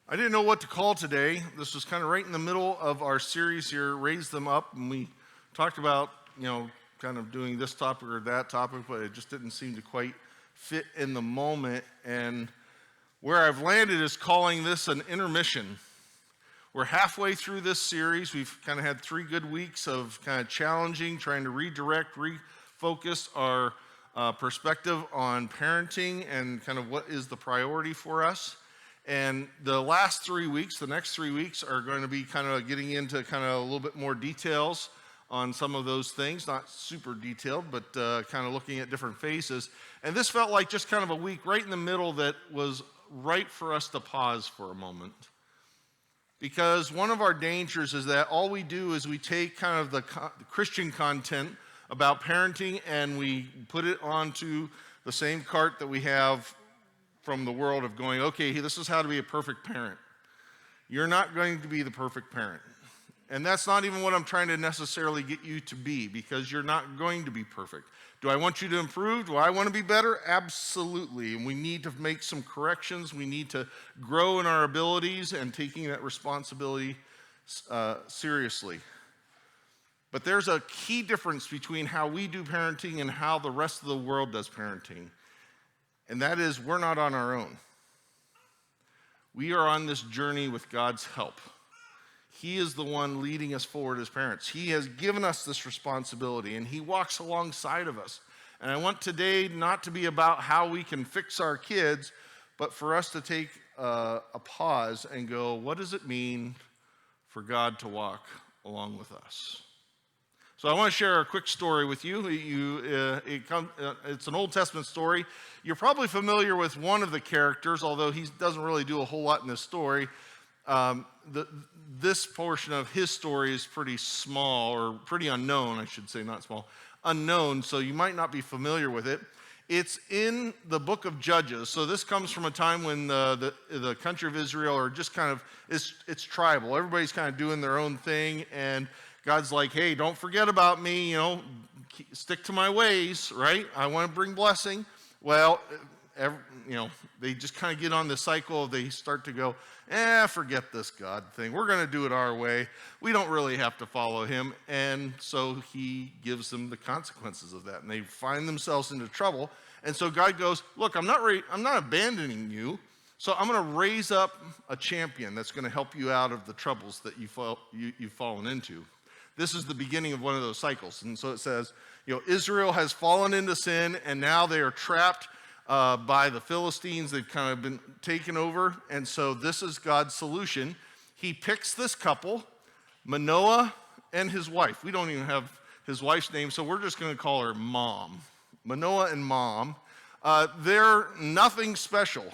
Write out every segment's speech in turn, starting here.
I didn't know what to call today. This was kind of right in the middle of our series here, Raise Them Up, and we talked about, kind of doing this topic or that topic, but it just didn't seem to quite fit in the moment. And where I've landed is calling this an intermission. We're halfway through this series. We've kind of had 3 good weeks of kind of challenging, trying to redirect, refocus our perspective on parenting and kind of what is the priority for us. And the last 3 weeks, the next 3 weeks are going to be kind of getting into kind of a little bit more details on some of those things, not super detailed, but kind of looking at different phases. And this felt like just kind of a week right in the middle that was right for us to pause for a moment. Because one of our dangers is that all we do is we take kind of the Christian content about parenting and we put it onto the same cart that we have from the world of going, okay, this is how to be a perfect parent. You're not going to be the perfect parent. And that's not even what I'm trying to necessarily get you to be, because you're not going to be perfect. Do I want you to improve? Do I want to be better? Absolutely. And we need to make some corrections. We need to grow in our abilities and taking that responsibility seriously. But there's a key difference between how we do parenting and how the rest of the world does parenting. And that is, we're not on our own. We are on this journey with God's help. He is the one leading us forward as parents. He has given us this responsibility, and He walks alongside of us. And I want today not to be about how we can fix our kids, but for us to take a pause and go, what does it mean for God to walk along with us? So I want to share a quick story with you. It's an Old Testament story. You're probably familiar with one of the characters, although he doesn't really do a whole lot in this story. This portion of his story is pretty small, or pretty unknown, I should say, not small, unknown, so you might not be familiar with it. It's in the book of Judges. So this comes from a time when the country of Israel are just kind of, it's tribal. Everybody's kind of doing their own thing, and God's like, hey, don't forget about me, stick to my ways, right? I want to bring blessing. Well, they just kind of get on the cycle. They start to go, forget this God thing. We're going to do it our way. We don't really have to follow Him. And so He gives them the consequences of that. And they find themselves into trouble. And so God goes, look, I'm not abandoning you. So I'm going to raise up a champion that's going to help you out of the troubles that you've fallen into. This is the beginning of one of those cycles. And so it says, Israel has fallen into sin, and now they are trapped by the Philistines. They've kind of been taken over. And so this is God's solution. He picks this couple, Manoah and his wife. We don't even have his wife's name, so we're just going to call her Mom. Manoah and Mom. They're nothing special,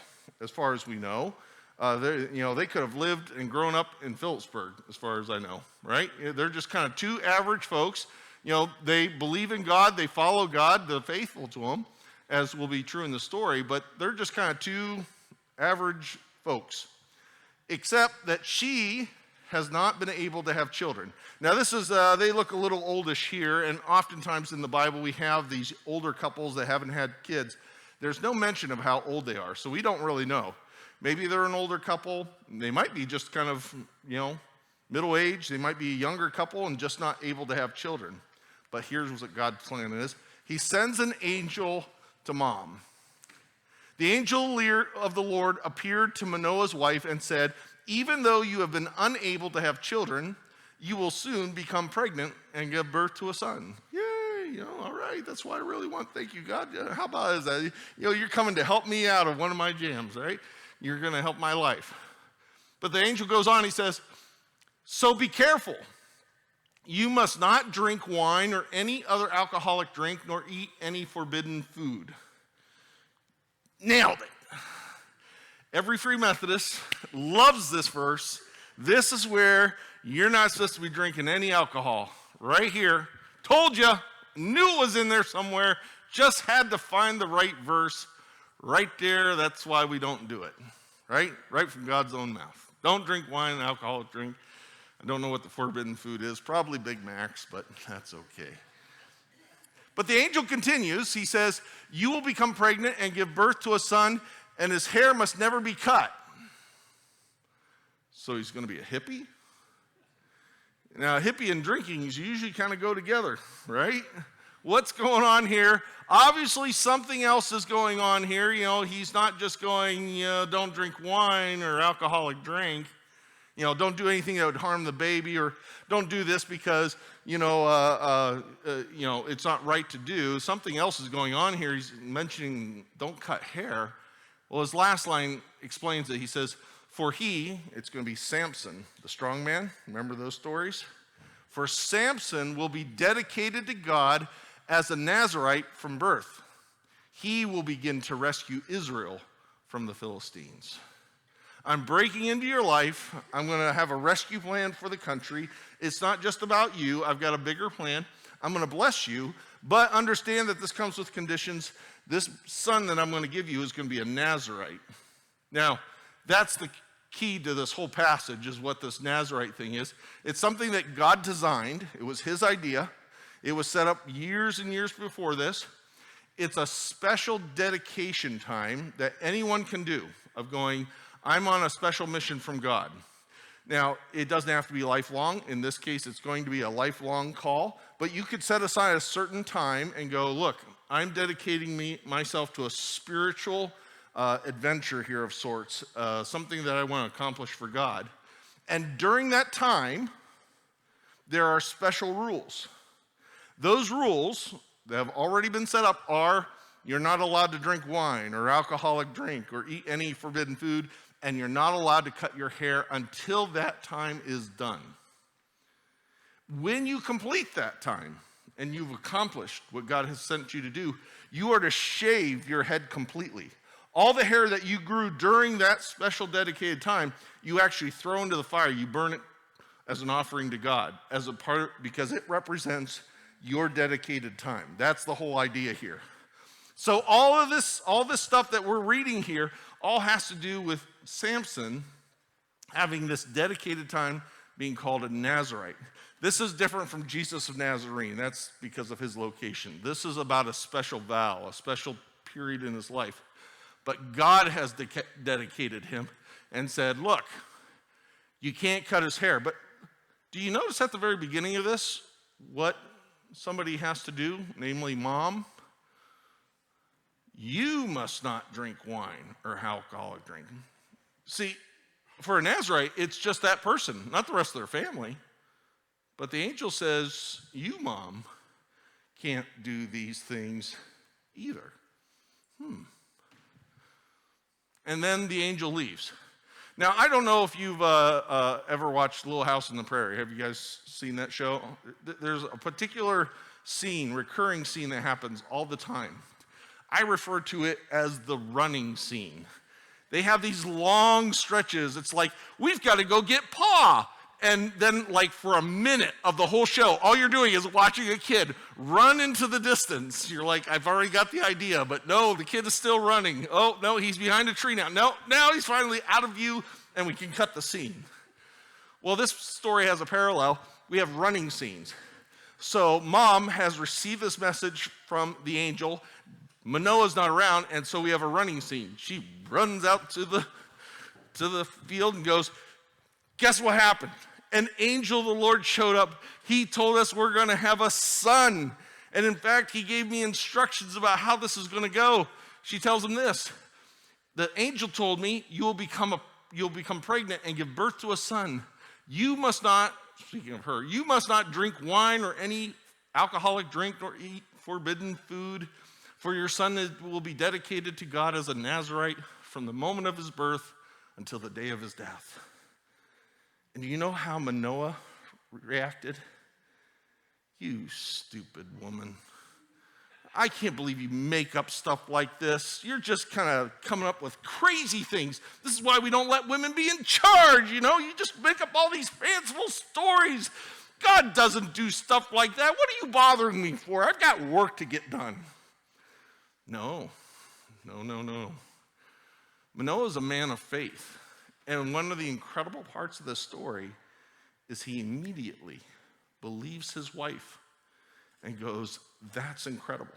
as far as we know. They could have lived and grown up in Phillipsburg, as far as I know, right? They're just kind of 2 average folks. They believe in God, they follow God, they're faithful to Him, as will be true in the story, but they're just kind of 2 average folks, except that she has not been able to have children. Now this is, they look a little oldish here, and oftentimes in the Bible we have these older couples that haven't had kids. There's no mention of how old they are, so we don't really know. Maybe they're an older couple. They might be just kind of, middle age. They might be a younger couple and just not able to have children. But here's what God's plan is. He sends an angel to Mom. The angel of the Lord appeared to Manoah's wife and said, even though you have been unable to have children, you will soon become pregnant and give birth to a son. Yay, all right, that's what I really want. Thank you, God. How about that? You're coming to help me out of one of my jams, right? You're going to help my life. But the angel goes on, he says, so be careful. You must not drink wine or any other alcoholic drink, nor eat any forbidden food. Nailed it. Every Free Methodist loves this verse. This is where you're not supposed to be drinking any alcohol. Right here. Told you. Knew it was in there somewhere. Just had to find the right verse. Right there, that's why we don't do it, right? Right from God's own mouth. Don't drink wine and alcoholic drink. I don't know what the forbidden food is. Probably Big Macs, but that's okay. But the angel continues. He says, you will become pregnant and give birth to a son, and his hair must never be cut. So he's going to be a hippie? Now, hippie and drinking usually kind of go together, right? What's going on here? Obviously, something else is going on here. He's not just going, don't drink wine or alcoholic drink. Don't do anything that would harm the baby, or don't do this because, it's not right to do. Something else is going on here. He's mentioning don't cut hair. Well, his last line explains it. He says, for it's going to be Samson, the strong man. Remember those stories? For Samson will be dedicated to God as a Nazirite from birth. He will begin to rescue Israel from the Philistines. I'm breaking into your life. I'm going to have a rescue plan for the country. It's not just about you. I've got a bigger plan. I'm going to bless you, but understand that this comes with conditions. This son that I'm going to give you is going to be a Nazirite. Now, that's the key to this whole passage, is what this Nazirite thing is. It's something that God designed. It was his idea. It was set up years and years before this. It's a special dedication time that anyone can do of going, I'm on a special mission from God. Now, it doesn't have to be lifelong. In this case, it's going to be a lifelong call. But you could set aside a certain time and go, look, I'm dedicating myself to a spiritual adventure here of sorts, something that I want to accomplish for God. And during that time, there are special rules. Those rules that have already been set up are, you're not allowed to drink wine or alcoholic drink or eat any forbidden food, and you're not allowed to cut your hair until that time is done. When you complete that time and you've accomplished what God has sent you to do, you are to shave your head completely. All the hair that you grew during that special dedicated time, you actually throw into the fire. You burn it as an offering to God, as a part, because it represents your dedicated time. That's the whole idea here. So all this stuff that we're reading here all has to do with Samson having this dedicated time being called a Nazirite. This is different from Jesus of Nazarene. That's because of his location. This is about a special vow, a special period in his life. But God has dedicated him and said, look, you can't cut his hair. But do you notice at the very beginning of this what somebody has to do, namely mom? You must not drink wine or alcoholic drink. See, for a Nazirite, it's just that person, not the rest of their family. But the angel says, you, mom, can't do these things either. And then the angel leaves. Now, I don't know if you've ever watched Little House on the Prairie. Have you guys seen that show? There's a particular scene, recurring scene that happens all the time. I refer to it as the running scene. They have these long stretches. It's like, we've got to go get Pa. And then, like, for a minute of the whole show, all you're doing is watching a kid run into the distance. You're like, I've already got the idea, but no, the kid is still running. Oh, no, he's behind a tree now. No, now he's finally out of view, and we can cut the scene. Well, this story has a parallel. We have running scenes. So mom has received this message from the angel. Manoah's not around, and so we have a running scene. She runs out to the field and goes, guess what happened? An angel of the Lord showed up. He told us we're going to have a son. And in fact, he gave me instructions about how this is going to go. She tells him this. The angel told me you'll become pregnant and give birth to a son. You must not, speaking of her, you must not drink wine or any alcoholic drink nor eat forbidden food. For your son will be dedicated to God as a Nazirite from the moment of his birth until the day of his death. And do you know how Manoah reacted? You stupid woman. I can't believe you make up stuff like this. You're just kind of coming up with crazy things. This is why we don't let women be in charge, You just make up all these fanciful stories. God doesn't do stuff like that. What are you bothering me for? I've got work to get done. No. Manoah is a man of faith. And one of the incredible parts of this story is he immediately believes his wife and goes, that's incredible.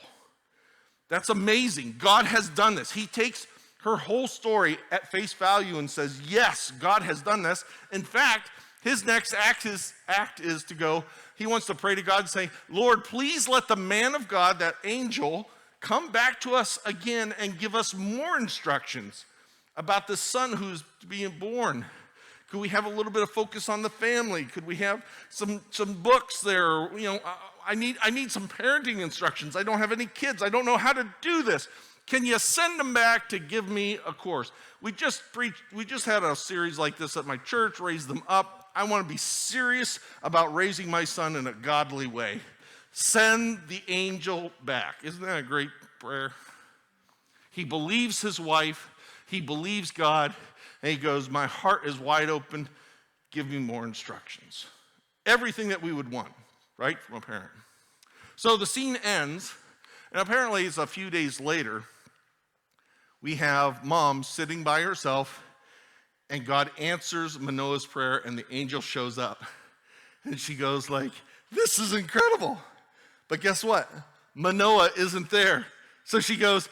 That's amazing. God has done this. He takes her whole story at face value and says, yes, God has done this. In fact, his next act is to go, he wants to pray to God and say, Lord, please let the man of God, that angel, come back to us again and give us more instructions about the son who's being born. Could we have a little bit of focus on the family? Could we have some books there? I need some parenting instructions. I don't have any kids. I don't know how to do this. Can you send them back to give me a course? We just had a series like this at my church, Raise Them Up. I want to be serious about raising my son in a godly way. Send the angel back. Isn't that a great prayer? He believes his wife. He believes God. And he goes, my heart is wide open. Give me more instructions. Everything that we would want, right, from a parent. So the scene ends, and apparently it's a few days later. We have mom sitting by herself, and God answers Manoah's prayer, and the angel shows up. And she goes like, this is incredible. But guess what? Manoah isn't there. So she goes,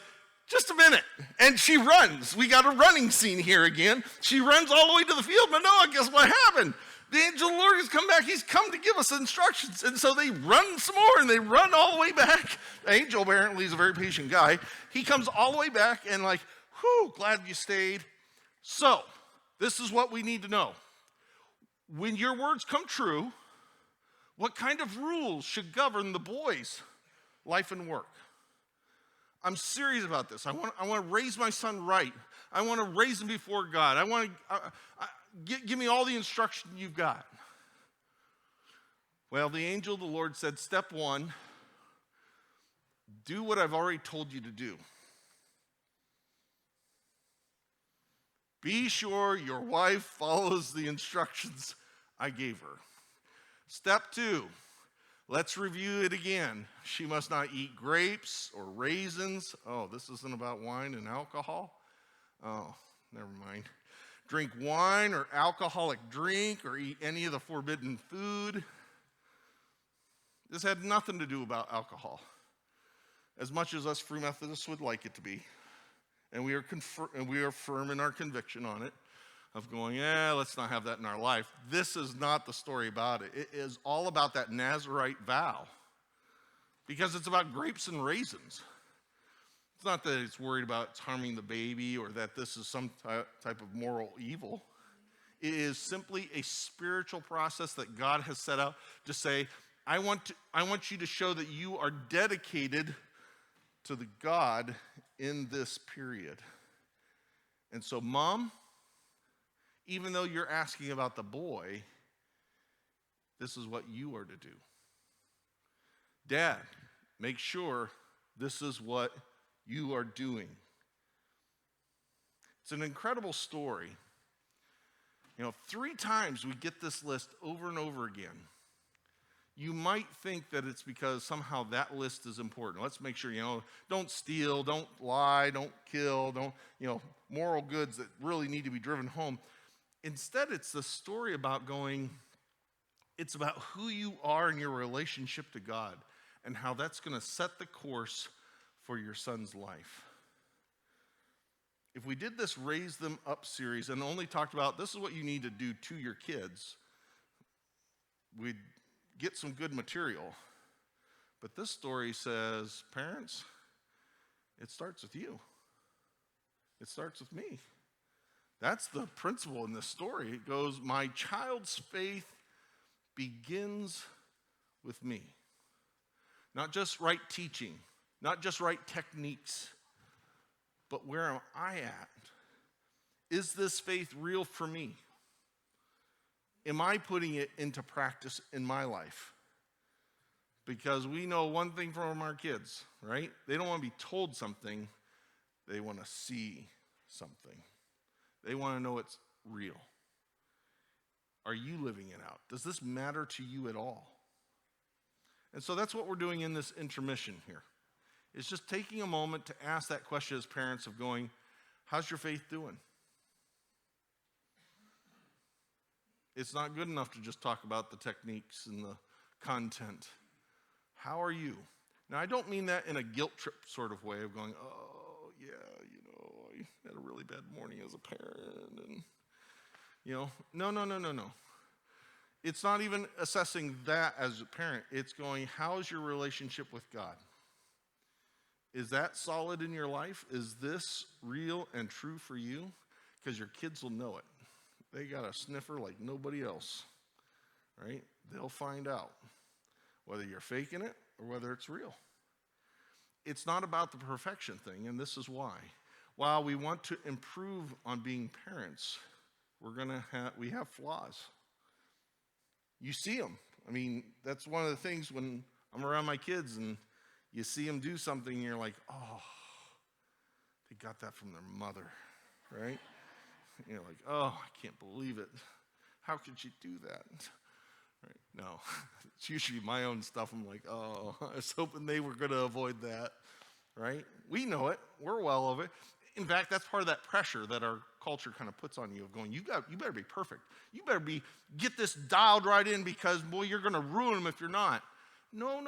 just a minute. And she runs. We got a running scene here again. She runs all the way to the field. Manoah, guess what happened? The angel of the Lord has come back. He's come to give us instructions. And so they run some more, and they run all the way back. The angel apparently is a very patient guy. He comes all the way back and like, whew, glad you stayed. So this is what we need to know. When your words come true, what kind of rules should govern the boy's life and work? I'm serious about this. I want to raise my son right. I want to raise him before God. I want to give me all the instruction you've got. Well, the angel of the Lord said, step one, do what I've already told you to do. Be sure your wife follows the instructions I gave her. Step two, let's review it again. She must not eat grapes or raisins. Oh, this isn't about wine and alcohol? Oh, never mind. Drink wine or alcoholic drink or eat any of the forbidden food. This had nothing to do about alcohol, as much as us Free Methodists would like it to be. And we are firm in our conviction on it, of going, let's not have that in our life. This is not the story about it. It is all about that Nazirite vow, because it's about grapes and raisins. It's not that it's worried about it's harming the baby or that this is some type of moral evil. It is simply a spiritual process that God has set out to say, I want you to show that you are dedicated to the God in this period. And so, Mom, even though you're asking about the boy, this is what you are to do. Dad, make sure this is what you are doing. It's an incredible story. 3 times we get this list over and over again. You might think that it's because somehow that list is important. Let's make sure, don't steal, don't lie, don't kill, don't, moral goods that really need to be driven home. Instead, it's the story about it's about who you are in your relationship to God and how that's going to set the course for your son's life. If we did this Raise Them Up series and only talked about this is what you need to do to your kids, we'd get some good material. But this story says, parents, it starts with you. It starts with me. That's the principle in this story. It goes, my child's faith begins with me. Not just right teaching, not just right techniques, but where am I at? Is this faith real for me? Am I putting it into practice in my life? Because we know one thing from our kids, right? They don't want to be told something. They want to see something. They want to know it's real. Are you living it out? Does this matter to you at all? And so that's what we're doing in this intermission here. It's just taking a moment to ask that question as parents of going, how's your faith doing? It's not good enough to just talk about the techniques and the content. How are you? Now, I don't mean that in a guilt trip sort of way of going, oh, yeah, I had a really bad morning as a parent. And, no. It's not even assessing that as a parent. It's going, how's your relationship with God? Is that solid in your life? Is this real and true for you? Because your kids will know it. They got a sniffer like nobody else, right? They'll find out whether you're faking it or whether it's real. It's not about the perfection thing, and this is why. While we want to improve on being parents, we have flaws. You see them. I mean, that's one of the things when I'm around my kids and you see them do something and you're like, oh, they got that from their mother, right? You're like, oh, I can't believe it. How could she do that? Right? No, it's usually my own stuff. I'm like, oh, I was hoping they were going to avoid that, right? We know it. We're well over it. In fact, that's part of that pressure that our culture kind of puts on you of going, you better be perfect. You better get this dialed right in because, boy, you're going to ruin them if you're not. No.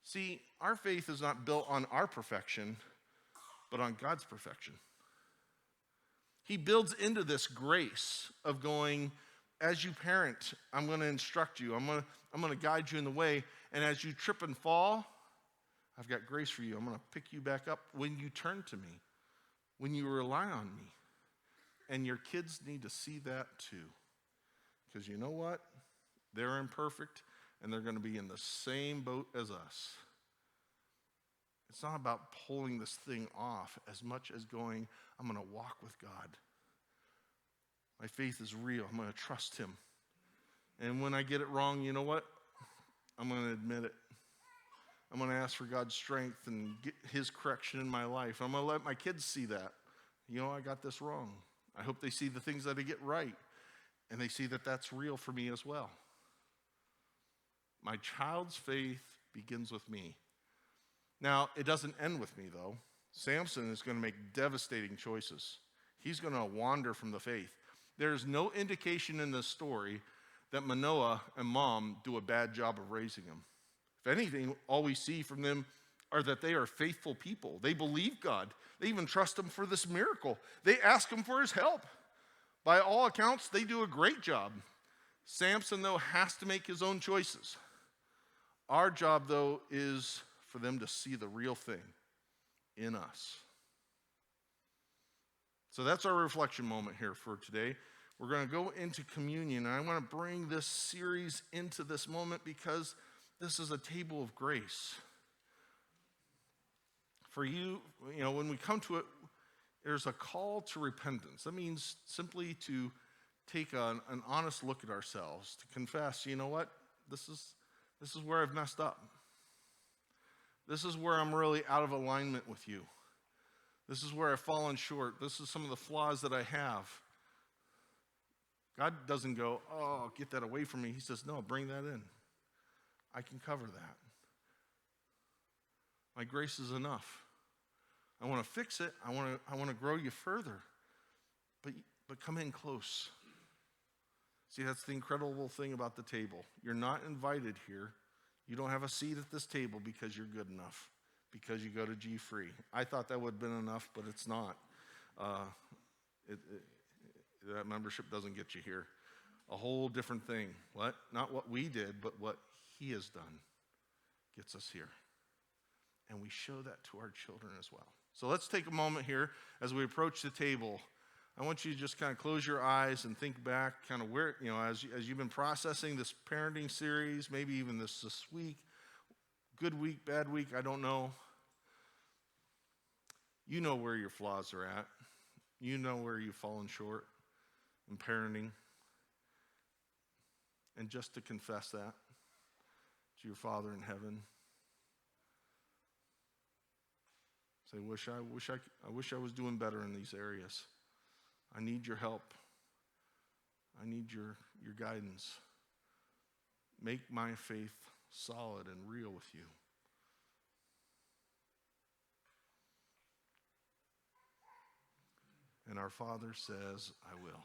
See, our faith is not built on our perfection, but on God's perfection. He builds into this grace of going, as you parent, I'm going to instruct you. I'm going to guide you in the way. And as you trip and fall, I've got grace for you. I'm going to pick you back up when you turn to me, when you rely on me. And your kids need to see that too. Because you know what? They're imperfect, and they're going to be in the same boat as us. It's not about pulling this thing off as much as going, I'm going to walk with God. My faith is real. I'm going to trust him. And when I get it wrong, you know what? I'm going to admit it. I'm going to ask for God's strength and get his correction in my life. I'm going to let my kids see that. I got this wrong. I hope they see the things that I get right. And they see that that's real for me as well. My child's faith begins with me. Now, it doesn't end with me, though. Samson is going to make devastating choices. He's going to wander from the faith. There's no indication in this story that Manoah and mom do a bad job of raising him. If anything, all we see from them are that they are faithful people. They believe God. They even trust him for this miracle. They ask him for his help. By all accounts, they do a great job. Samson, though, has to make his own choices. Our job, though, is for them to see the real thing in us. So that's our reflection moment here for today. We're going to go into communion, and I want to bring this series into this moment because this is a table of grace. For you, when we come to it, there's a call to repentance. That means simply to take an honest look at ourselves, to confess, you know what, this is where I've messed up. This is where I'm really out of alignment with you. This is where I've fallen short. This is some of the flaws that I have. God doesn't go, oh, get that away from me. He says, no, bring that in. I can cover that. My grace is enough. I want to fix it. I want to grow you further. But come in close. See, that's the incredible thing about the table. You're not invited here. You don't have a seat at this table because you're good enough, because you go to G Free. I thought that would have been enough, but it's not. That membership doesn't get you here. A whole different thing. What? Not what we did, but what he has done gets us here. And we show that to our children as well. So let's take a moment here as we approach the table. I want you to just kind of close your eyes and think back kind of where, as you've been processing this parenting series, maybe even this week, good week, bad week, I don't know. You know where your flaws are at. You know where you've fallen short in parenting. And just to confess that to your Father in heaven. Say, I wish I was doing better in these areas. I need your help. I need your guidance. Make my faith solid and real with you. And our Father says, I will.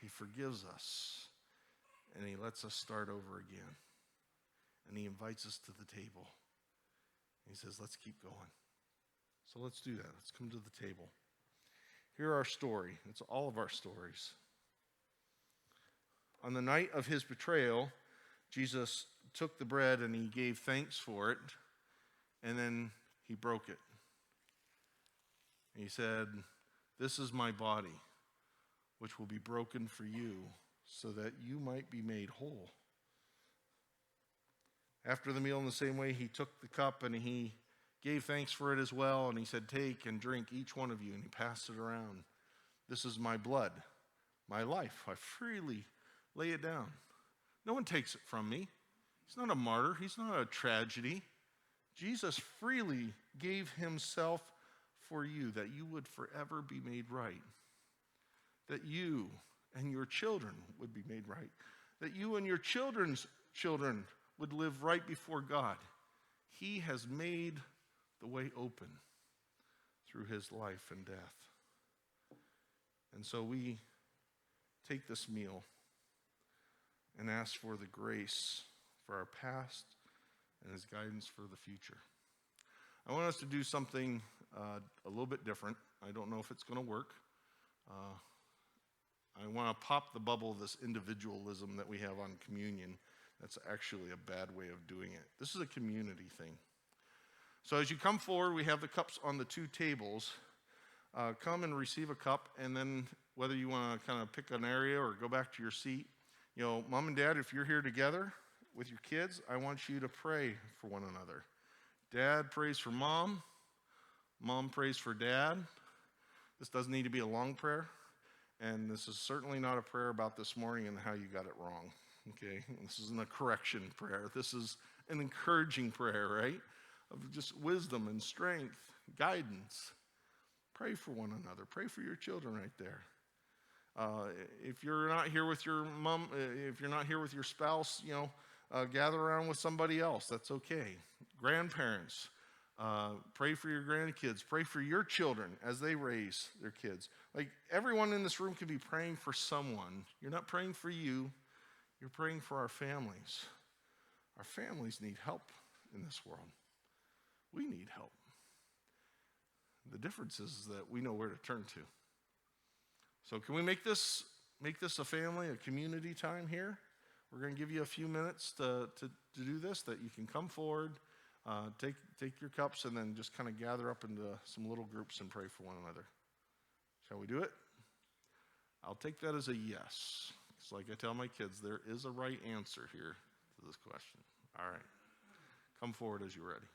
He forgives us, and he lets us start over again. And he invites us to the table. He says, let's keep going. So let's do that. Let's come to the table. Hear our story. It's all of our stories. On the night of his betrayal, Jesus took the bread and he gave thanks for it, and then he broke it. He said, "This is my body, which will be broken for you, so that you might be made whole." After the meal, in the same way, he took the cup and he gave thanks for it as well, and he said, "Take and drink, each one of you," and he passed it around. "This is my blood, my life. I freely lay it down. No one takes it from me." He's not a martyr. He's not a tragedy. Jesus freely gave himself for you, that you would forever be made right, that you and your children would be made right, that you and your children's children would live right before God. He has made the way open through his life and death. And so we take this meal and ask for the grace for our past and his guidance for the future. I want us to do something a little bit different. I don't know if it's going to work. I want to pop the bubble of this individualism that we have on communion. That's actually a bad way of doing it. This is a community thing. So as you come forward, we have the cups on the two tables. Come and receive a cup, and then whether you want to kind of pick an area or go back to your seat, Mom and Dad, if you're here together with your kids, I want you to pray for one another. Dad prays for Mom. Mom prays for Dad. This doesn't need to be a long prayer, and this is certainly not a prayer about this morning and how you got it wrong. Okay, this isn't a correction prayer. This is an encouraging prayer, right? Of just wisdom and strength, guidance. Pray for one another. Pray for your children right there. If you're not here with your mom, if you're not here with your spouse, gather around with somebody else. That's okay. Grandparents, pray for your grandkids. Pray for your children as they raise their kids. Like, everyone in this room can be praying for someone. You're not praying for you. You're praying for our families. Our families need help in this world. We need help. The difference is that we know where to turn to. So can we make this a family, a community time here? We're going to give you a few minutes to do this, that you can come forward, take your cups, and then just kind of gather up into some little groups and pray for one another. Shall we do it? I'll take that as a yes. It's like I tell my kids, there is a right answer here to this question. All right. Come forward as you're ready.